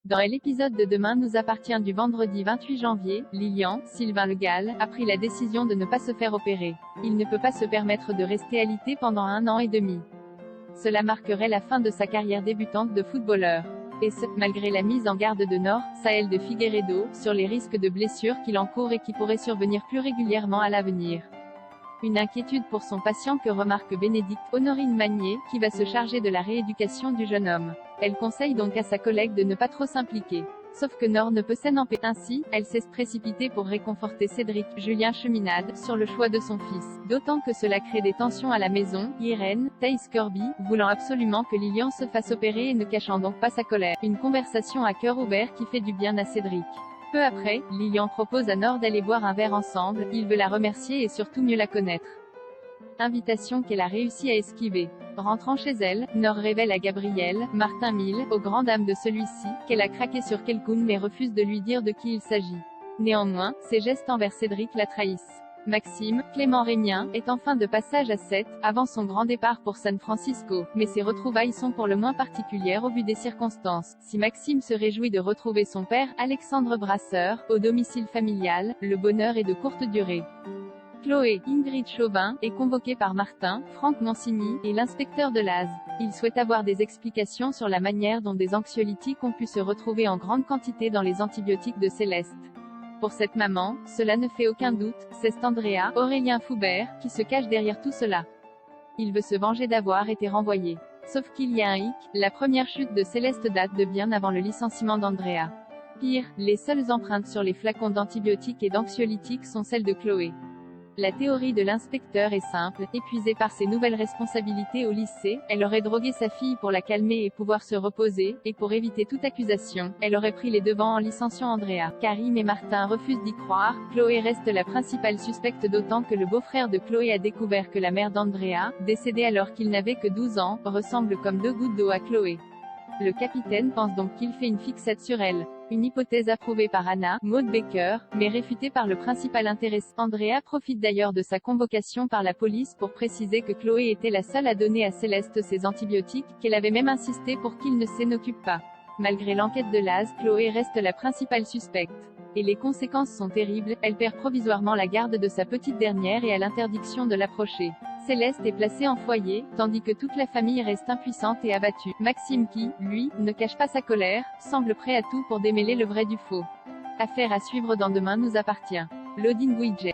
Dans l'épisode de Demain nous appartient du vendredi 28 janvier, Lilian, Sylvain Le Gall, a pris la décision de ne pas se faire opérer. Il ne peut pas se permettre de rester alité pendant 1 an et demi. Cela marquerait la fin de sa carrière débutante de footballeur. Et ce, malgré la mise en garde de Nor, Saël de Figueiredo, sur les risques de blessures qu'il encourt et qui pourraient survenir plus régulièrement à l'avenir. Une inquiétude pour son patient que remarque Bénédicte Honorine Magnier, qui va se charger de la rééducation du jeune homme. Elle conseille donc à sa collègue de ne pas trop s'impliquer. Sauf que Nor ne peut s'en empêcher. Ainsi, elle s'est précipitée pour réconforter Cédric, Julien Cheminade, sur le choix de son fils. D'autant que cela crée des tensions à la maison, Irène, Thaïs Corby, voulant absolument que Lilian se fasse opérer et ne cachant donc pas sa colère. Une conversation à cœur ouvert qui fait du bien à Cédric. Peu après, Lilian propose à Nor d'aller boire un verre ensemble, il veut la remercier et surtout mieux la connaître. Invitation qu'elle a réussi à esquiver. Rentrant chez elle, Nor révèle à Gabriel, Martin Mille, aux grandes dames de celui-ci, qu'elle a craqué sur quelqu'un mais refuse de lui dire de qui il s'agit. Néanmoins, ses gestes envers Cédric la trahissent. Maxime, Clément Rémien, est enfin de passage à Sète, avant son grand départ pour San Francisco, mais ses retrouvailles sont pour le moins particulières au vu des circonstances. Si Maxime se réjouit de retrouver son père, Alexandre Brasseur, au domicile familial, le bonheur est de courte durée. Chloé, Ingrid Chauvin, est convoquée par Martin, Franck Monsigny, et l'inspecteur de l'AS. Il souhaite avoir des explications sur la manière dont des anxiolytiques ont pu se retrouver en grande quantité dans les antibiotiques de Céleste. Pour cette maman, cela ne fait aucun doute, c'est Andrea, Aurélien Foubert, qui se cache derrière tout cela. Il veut se venger d'avoir été renvoyé. Sauf qu'il y a un hic, la première chute de Céleste date de bien avant le licenciement d'Andrea. Pire, les seules empreintes sur les flacons d'antibiotiques et d'anxiolytiques sont celles de Chloé. La théorie de l'inspecteur est simple, épuisée par ses nouvelles responsabilités au lycée, elle aurait drogué sa fille pour la calmer et pouvoir se reposer, et pour éviter toute accusation, elle aurait pris les devants en licenciant Andrea. Karim et Martin refusent d'y croire, Chloé reste la principale suspecte d'autant que le beau-frère de Chloé a découvert que la mère d'Andrea, décédée alors qu'il n'avait que 12 ans, ressemble comme 2 gouttes d'eau à Chloé. Le capitaine pense donc qu'il fait une fixette sur elle. Une hypothèse approuvée par Anna, Maud Baker, mais réfutée par le principal intéressé. Andrea profite d'ailleurs de sa convocation par la police pour préciser que Chloé était la seule à donner à Céleste ses antibiotiques, qu'elle avait même insisté pour qu'il ne s'en occupe pas. Malgré l'enquête de l'AS, Chloé reste la principale suspecte. Et les conséquences sont terribles, elle perd provisoirement la garde de sa petite dernière et a l'interdiction de l'approcher. Céleste est placée en foyer, tandis que toute la famille reste impuissante et abattue. Maxime qui, lui, ne cache pas sa colère, semble prêt à tout pour démêler le vrai du faux. Affaire à suivre dans Demain nous appartient. Loading widget.